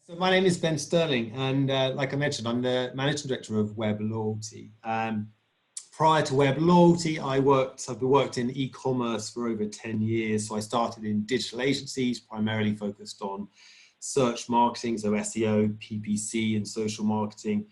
So my name is Ben Stirling, and like I mentioned, I'm the Managing Director of Web Loyalty. Prior to Web Loyalty, I've worked in e-commerce for over 10 years. So I started in digital agencies, primarily focused on search marketing, so SEO, PPC, and social marketing.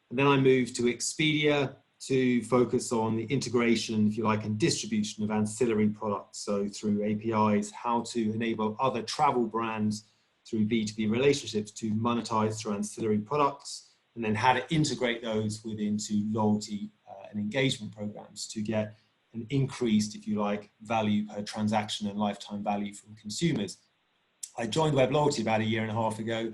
And then I moved to Expedia to focus on the integration, if you like, and distribution of ancillary products. So through APIs, how to enable other travel brands through B2B relationships to monetize through ancillary products, and then how to integrate those into loyalty and engagement programs to get an increased, if you like, value per transaction and lifetime value from consumers. I joined Web Loyalty about 1.5 years ago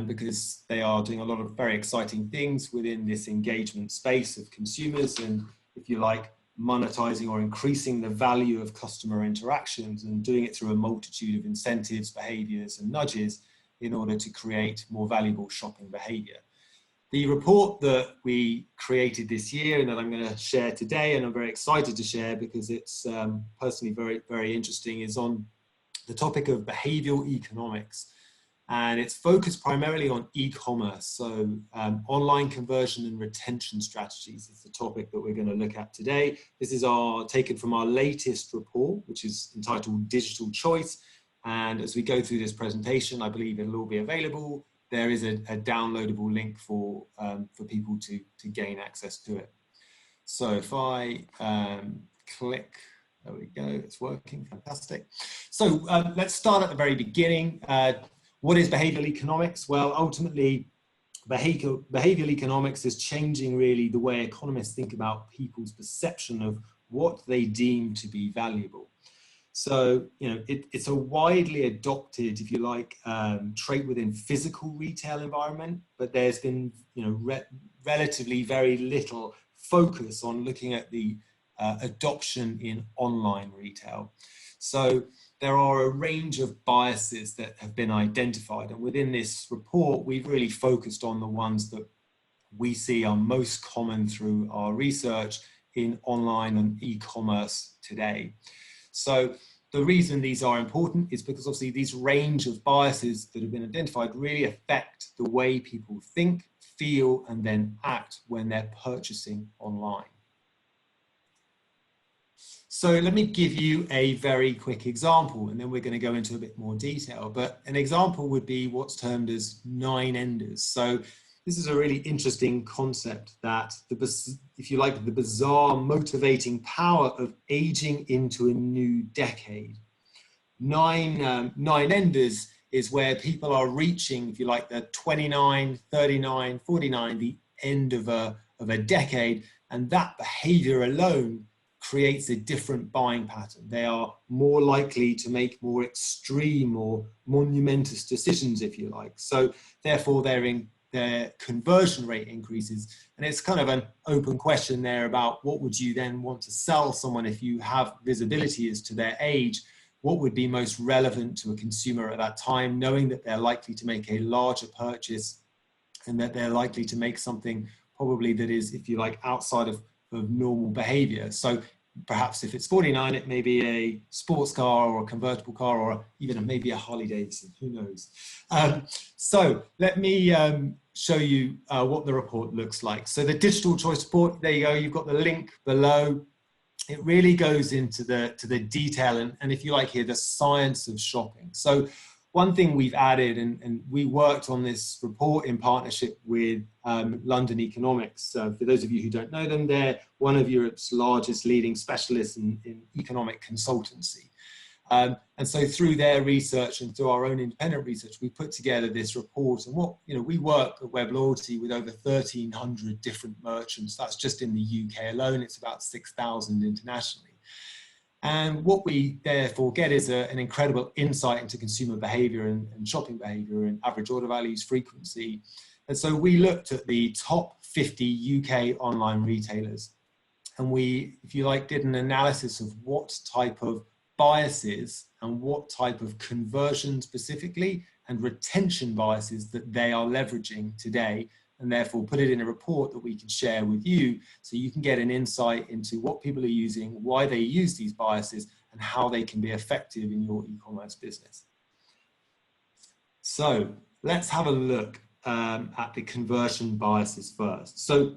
because they are doing a lot of very exciting things within this engagement space of consumers and, if you like, monetizing or increasing the value of customer interactions and doing it through a multitude of incentives, behaviors, and nudges in order to create more valuable shopping behavior. The report that we created this year and that I'm going to share today, and I'm very excited to share because it's personally very, very interesting, is on the topic of behavioral economics. And it's focused primarily on e-commerce. So online conversion and retention strategies is the topic that we're going to look at today. This is taken from our latest report, which is entitled Digital Choice. And as we go through this presentation, I believe it'll all be available. There is a downloadable link for people to gain access to it. So if I click, there we go, it's working, fantastic. So let's start at the very beginning. What is behavioral economics? Well, ultimately, behavioral economics is changing really the way economists think about people's perception of what they deem to be valuable. So, it's a widely adopted, if you like, trait within physical retail environment, but there's been, relatively very little focus on looking at the adoption in online retail. So there are a range of biases that have been identified. And within this report, we've really focused on the ones that we see are most common through our research in online and e-commerce today. So the reason these are important is because obviously these range of biases that have been identified really affect the way people think, feel, and then act when they're purchasing online. So let me give you a very quick example, and then we're going to go into a bit more detail. But an example would be what's termed as 9 enders. So this is a really interesting concept that, if you like, the bizarre motivating power of aging into a new decade. 9 enders is where people are reaching, if you like, the 29, 39, 49, the end of a decade, and that behavior alone creates a different buying pattern. They are more likely to make more extreme or monumentous decisions, if you like. So therefore their conversion rate increases. And it's kind of an open question there about what would you then want to sell someone if you have visibility as to their age? What would be most relevant to a consumer at that time, knowing that they're likely to make a larger purchase and that they're likely to make something probably that is, if you like, outside of normal behavior. So perhaps if it's 49, it may be a sports car or a convertible car or even maybe a Harley Davidson, who knows. So let me show you what the report looks like. So the Digital Choice Report, there you go, you've got the link below. It really goes into the detail and if you like here, the science of shopping. So one thing we've added, and we worked on this report in partnership with London Economics. For those of you who don't know them, they're one of Europe's largest leading specialists in economic consultancy. And so through their research and through our own independent research, we put together this report. And we work at Web Loyalty with over 1,300 different merchants. That's just in the UK alone. It's about 6,000 internationally. And what we therefore get is an incredible insight into consumer behavior and shopping behavior and average order values, frequency. And so we looked at the top 50 UK online retailers. And we, if you like, did an analysis of what type of biases and what type of conversion specifically and retention biases that they are leveraging today, and therefore put it in a report that we can share with you so you can get an insight into what people are using, why they use these biases, and how they can be effective in your e-commerce business. So let's have a look at the conversion biases first. So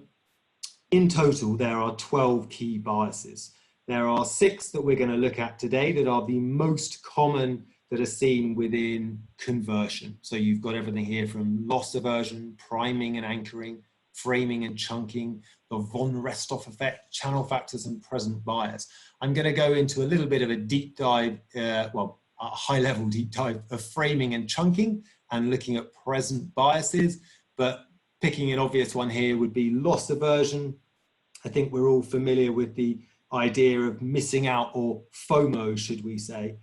in total, there are 12 key biases. There are 6 that we're going to look at today that are the most common that are seen within conversion. So you've got everything here from loss aversion, priming and anchoring, framing and chunking, the von Restov effect, channel factors, and present bias. I'm going to go into a little bit of a deep dive, well, a high-level deep dive of framing and chunking and looking at present biases, but picking an obvious one here would be loss aversion. I think we're all familiar with the idea of missing out, or FOMO, should we say,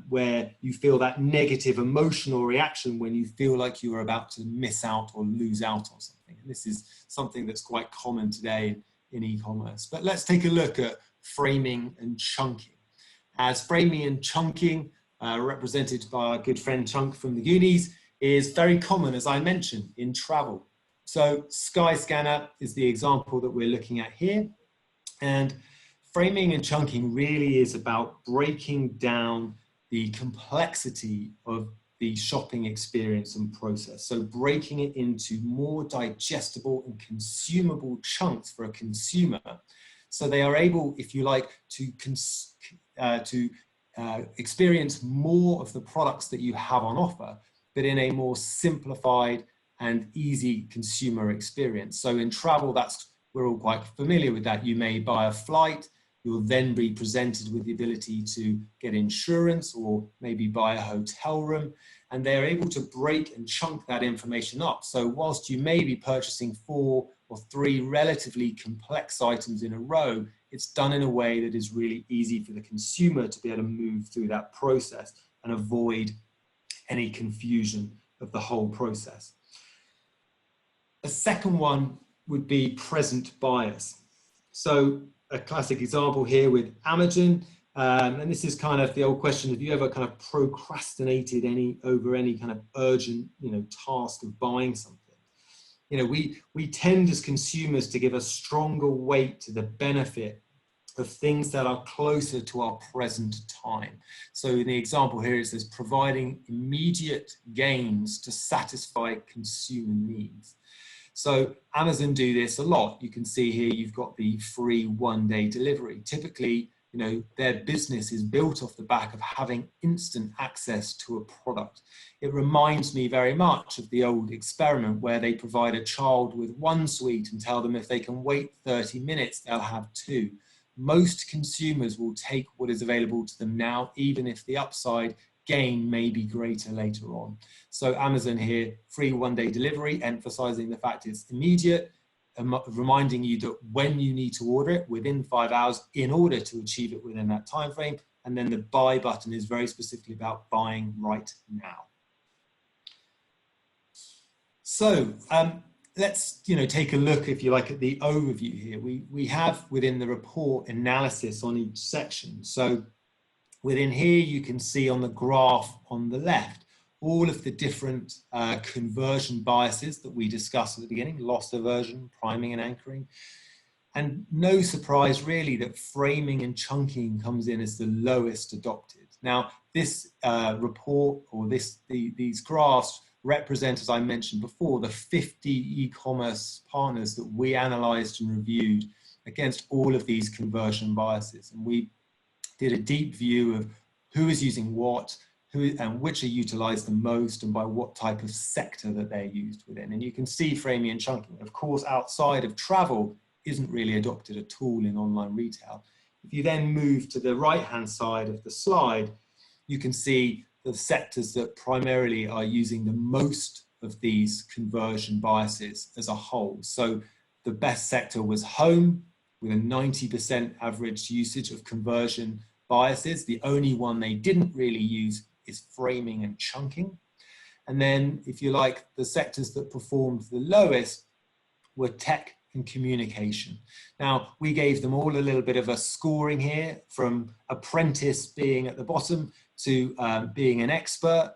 where you feel that negative emotional reaction when you feel like you are about to miss out or lose out on something. And this is something that's quite common today in e-commerce. But let's take a look at framing and chunking. As framing and chunking, represented by our good friend Chunk from the Goonies, is very common, as I mentioned, in travel. So Skyscanner is the example that we're looking at here. And framing and chunking really is about breaking down the complexity of the shopping experience and process. So breaking it into more digestible and consumable chunks for a consumer. So they are able, if you like, to experience more of the products that you have on offer, but in a more simplified and easy consumer experience. So in travel, we're all quite familiar with that. You may buy a flight, you'll then be presented with the ability to get insurance or maybe buy a hotel room, and they're able to break and chunk that information up. So whilst you may be purchasing 4 or 3 relatively complex items in a row, it's done in a way that is really easy for the consumer to be able to move through that process and avoid any confusion of the whole process. A second one would be present bias. So a classic example here with Amazon, and this is kind of the old question: have you ever kind of procrastinated over any kind of urgent, task of buying something? We tend as consumers to give a stronger weight to the benefit of things that are closer to our present time. So in the example here, it says providing immediate gains to satisfy consumer needs. So Amazon do this a lot. You can see here you've got the free 1-day delivery. Typically, their business is built off the back of having instant access to a product. It reminds me very much of the old experiment where they provide a child with 1 sweet and tell them if they can wait 30 minutes, they'll have 2. Most consumers will take what is available to them now, even if the upside gain may be greater later on. So Amazon here, free 1-day delivery, emphasizing the fact it's immediate, reminding you that when you need to order it within 5 hours in order to achieve it within that time frame. And then the buy button is very specifically about buying right now. So let's take a look, if you like, at the overview here. We have within the report analysis on each section. So within here, you can see on the graph on the left, all of the different conversion biases that we discussed at the beginning: loss aversion, priming and anchoring. And no surprise really that framing and chunking comes in as the lowest adopted. Now, this report, or these graphs, represent, as I mentioned before, the 50 e-commerce partners that we analyzed and reviewed against all of these conversion biases. And we did a deep view of who is using what, and which are utilized the most, and by what type of sector that they're used within. And you can see framing and chunking, of course, outside of travel, isn't really adopted at all in online retail. If you then move to the right-hand side of the slide, you can see the sectors that primarily are using the most of these conversion biases as a whole. So the best sector was home, with a 90% average usage of conversion biases. The only one they didn't really use is framing and chunking. And then, if you like, the sectors that performed the lowest were tech and communication. Now, we gave them all a little bit of a scoring here, from apprentice being at the bottom to being an expert.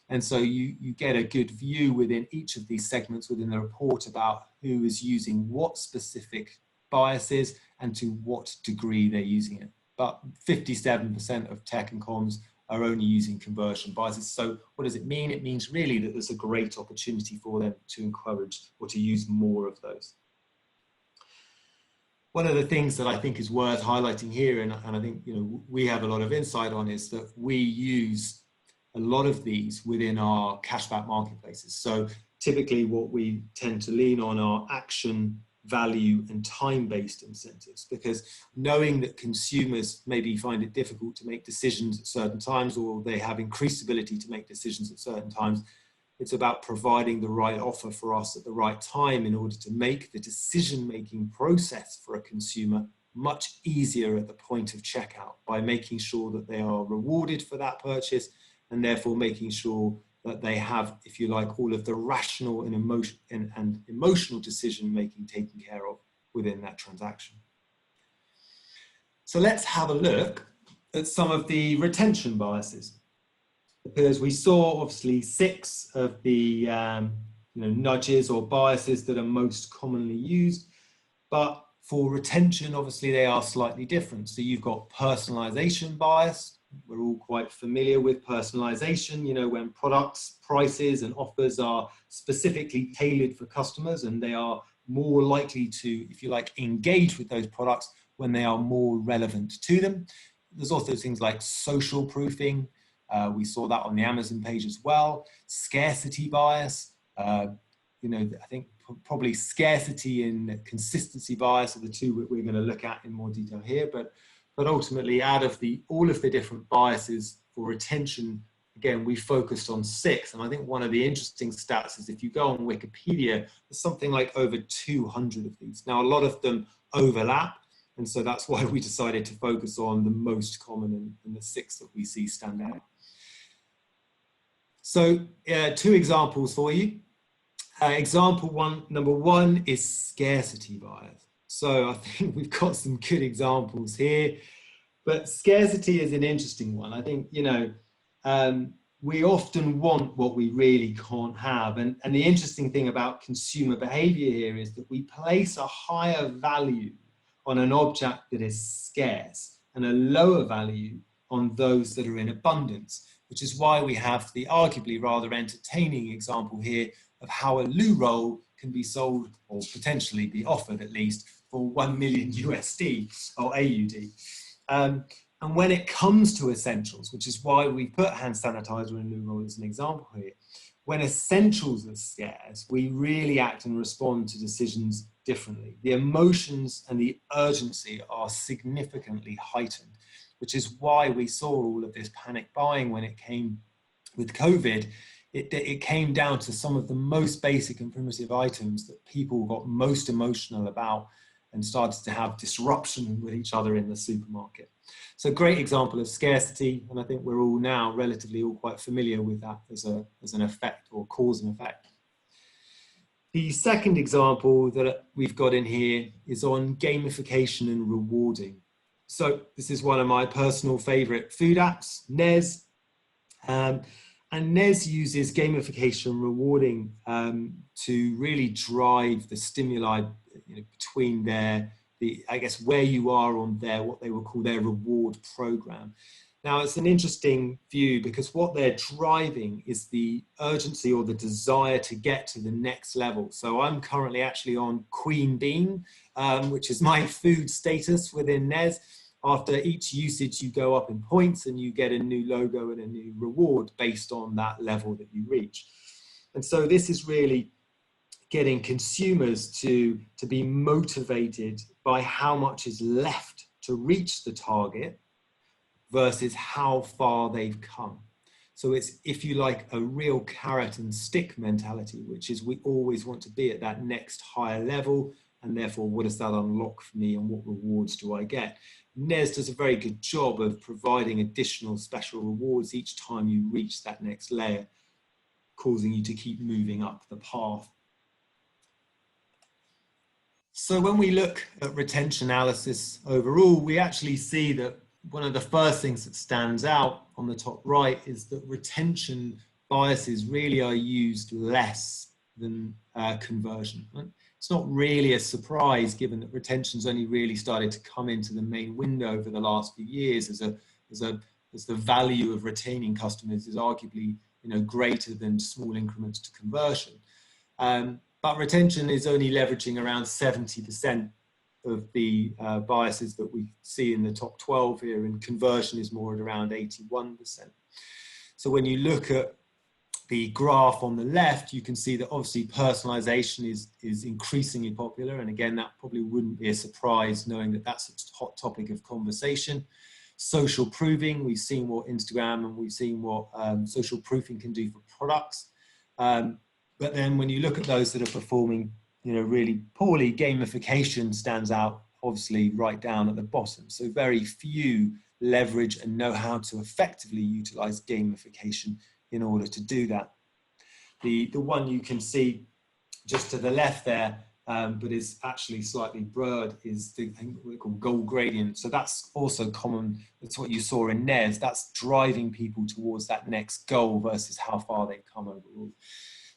And so you get a good view within each of these segments within the report about who is using what specific biases and to what degree they're using it. But 57% of tech and comms are only using conversion biases. So what does it mean? It means really that there's a great opportunity for them to encourage or to use more of those. One of the things that I think is worth highlighting here, and I think we have a lot of insight on, is that we use a lot of these within our cashback marketplaces. So typically what we tend to lean on are action, value and time-based incentives, because knowing that consumers maybe find it difficult to make decisions at certain times, or they have increased ability to make decisions at certain times, it's about providing the right offer for us at the right time in order to make the decision-making process for a consumer much easier at the point of checkout, by making sure that they are rewarded for that purchase, and therefore making sure that they have, if you like, all of the rational and emotional decision-making taken care of within that transaction. So let's have a look at some of the retention biases, because we saw obviously 6 of the nudges or biases that are most commonly used, but for retention, obviously they are slightly different. So you've got personalization bias. We're all quite familiar with personalization, when products, prices and offers are specifically tailored for customers, and they are more likely to, if you like, engage with those products when they are more relevant to them. There's also things like social proofing. We saw that on the Amazon page as well. Scarcity bias. I think probably scarcity and consistency bias are the two that we're going to look at in more detail here. But ultimately, out of all of the different biases for retention, again, we focused on 6. And I think one of the interesting stats is if you go on Wikipedia, there's something like over 200 of these. Now, a lot of them overlap. And so that's why we decided to focus on the most common and the 6 that we see stand out. So 2 examples for you. Number one is scarcity bias. So I think we've got some good examples here, but scarcity is an interesting one. I think, we often want what we really can't have. And the interesting thing about consumer behavior here is that we place a higher value on an object that is scarce and a lower value on those that are in abundance, which is why we have the arguably rather entertaining example here of how a loo roll can be sold, or potentially be offered at least, for 1 million USD or AUD. And when it comes to essentials, which is why we put hand sanitizer and loo roll as an example here, when essentials are scarce, we really act and respond to decisions differently. The emotions and the urgency are significantly heightened, which is why we saw all of this panic buying when it came with COVID. It came down to some of the most basic and primitive items that people got most emotional about and started to have disruption with each other in the supermarket. So great example of scarcity, and I think we're all now relatively all quite familiar with that as an effect or cause and effect. The second example that we've got in here is on gamification and rewarding. So this is one of my personal favorite food apps, Nez. And Nez uses gamification rewarding to really drive the stimuli between where you are on what they will call their reward program. Now, it's an interesting view because what they're driving is the urgency or the desire to get to the next level. So I'm currently actually on Queen Bean, which is my food status within Nez. After each usage, you go up in points and you get a new logo and a new reward based on that level that you reach. And so this is really getting consumers to be motivated by how much is left to reach the target versus how far they've come. So it's, if you like, a real carrot and stick mentality, which is we always want to be at that next higher level. And therefore, what does that unlock for me and what rewards do I get? Nez does a very good job of providing additional special rewards each time you reach that next layer, causing you to keep moving up the path. So when we look at retention analysis overall, we actually see that one of the first things that stands out on the top right is that retention biases really are used less than conversion. It's not really a surprise given that retention's only really started to come into the main window over the last few years as a as the value of retaining customers is arguably, you know, greater than small increments to conversion. But retention is only leveraging around 70% of the biases that we see in the top 12 here, and conversion is more at around 81%. So when you look at the graph on the left, you can see that obviously personalization is increasingly popular. And again, that probably wouldn't be a surprise knowing that that's a hot topic of conversation. Social proofing, we've seen what Instagram and we've seen what social proofing can do for products. But then when you look at those that are performing, you know, really poorly, gamification stands out obviously right down at the bottom. So very few leverage and know how to effectively utilize gamification in order to do that. The one you can see just to the left there, but is actually slightly blurred, is the thing we call goal gradient. So that's also common. That's what you saw in NES. That's driving people towards that next goal versus how far they've come overall.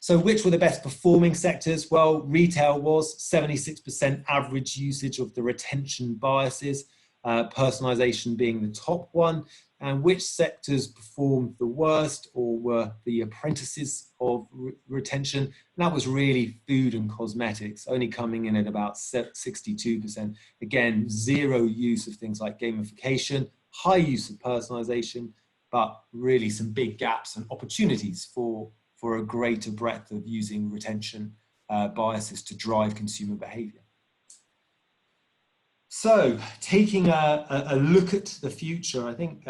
So which were the best performing sectors? Well, retail was 76% average usage of the retention biases, personalization being the top one. And which sectors performed the worst or were the apprentices of retention? And that was really food and cosmetics, only coming in at about 62%. Again, zero use of things like gamification, high use of personalization, but really some big gaps and opportunities for a greater breadth of using retention biases to drive consumer behavior. So taking a look at the future, I think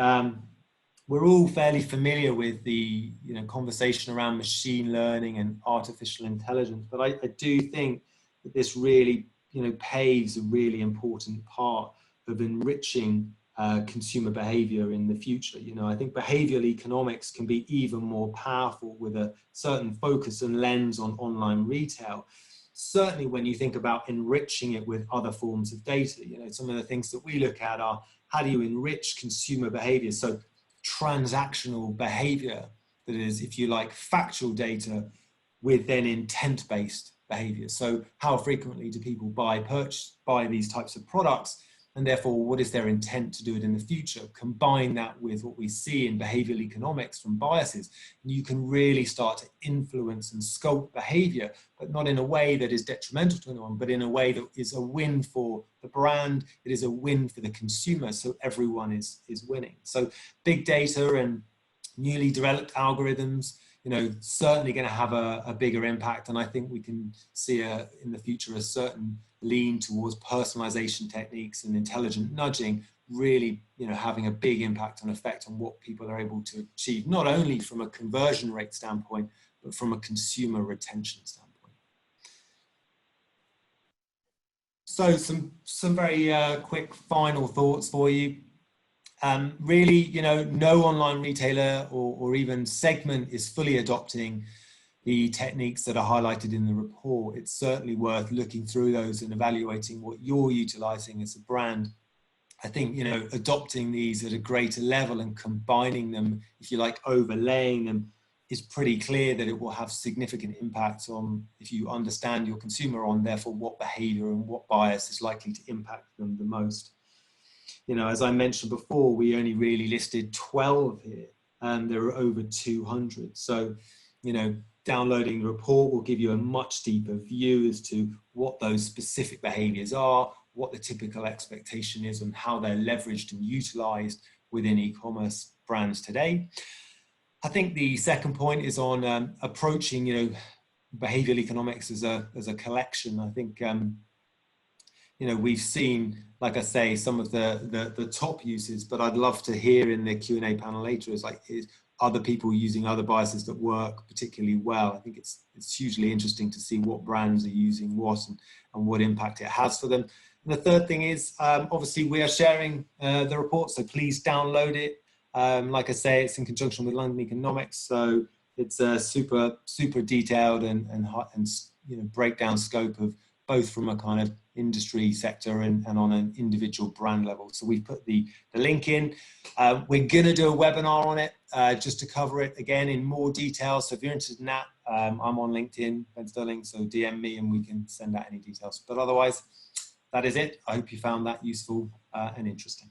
we're all fairly familiar with the conversation around machine learning and artificial intelligence, but I do think that this really paves a really important part of enriching consumer behavior in the future. I think behavioral economics can be even more powerful with a certain focus and lens on online retail. Certainly when you think about enriching it with other forms of data, some of the things that we look at are how do you enrich consumer behavior? So transactional behavior, that is, if you like, factual data with then intent-based behavior. So how frequently do people buy these types of products? And therefore, what is their intent to do it in the future? Combine that with what we see in behavioral economics from biases, and you can really start to influence and sculpt behavior, but not in a way that is detrimental to anyone, but in a way that is a win for the brand, it is a win for the consumer, so everyone is winning. So big data and newly developed algorithms, certainly going to have a bigger impact. And I think we can see in the future a certain lean towards personalization techniques and intelligent nudging, really, having a big impact and effect on what people are able to achieve, not only from a conversion rate standpoint, but from a consumer retention standpoint. So some very quick final thoughts for you. Really, no online retailer or even segment is fully adopting the techniques that are highlighted in the report. It's certainly worth looking through those and evaluating what you're utilizing as a brand. I think, adopting these at a greater level and combining them, if you like, overlaying them, is pretty clear that it will have significant impacts on, if you understand your consumer, on therefore what behavior and what bias is likely to impact them the most. As I mentioned before, we only really listed 12 here, and there are over 200. So, downloading the report will give you a much deeper view as to what those specific behaviors are, what the typical expectation is, and how they're leveraged and utilized within e-commerce brands today. I think the second point is on approaching, behavioral economics as a collection. I think, we've seen, like I say, some of the top uses, but I'd love to hear in the Q&A panel later is other people using other biases that work particularly well. I think it's hugely interesting to see what brands are using what and what impact it has for them. And the third thing is, obviously, we are sharing the report, so please download it. Like I say, it's in conjunction with London Economics, so it's a super detailed and breakdown scope of both from a kind of industry sector and on an individual brand level. So we've put the link in. We're going to do a webinar on it just to cover it again in more detail. So if you're interested in that, I'm on LinkedIn, Ben Stirling, so DM me and we can send out any details. But otherwise, that is it. I hope you found that useful and interesting.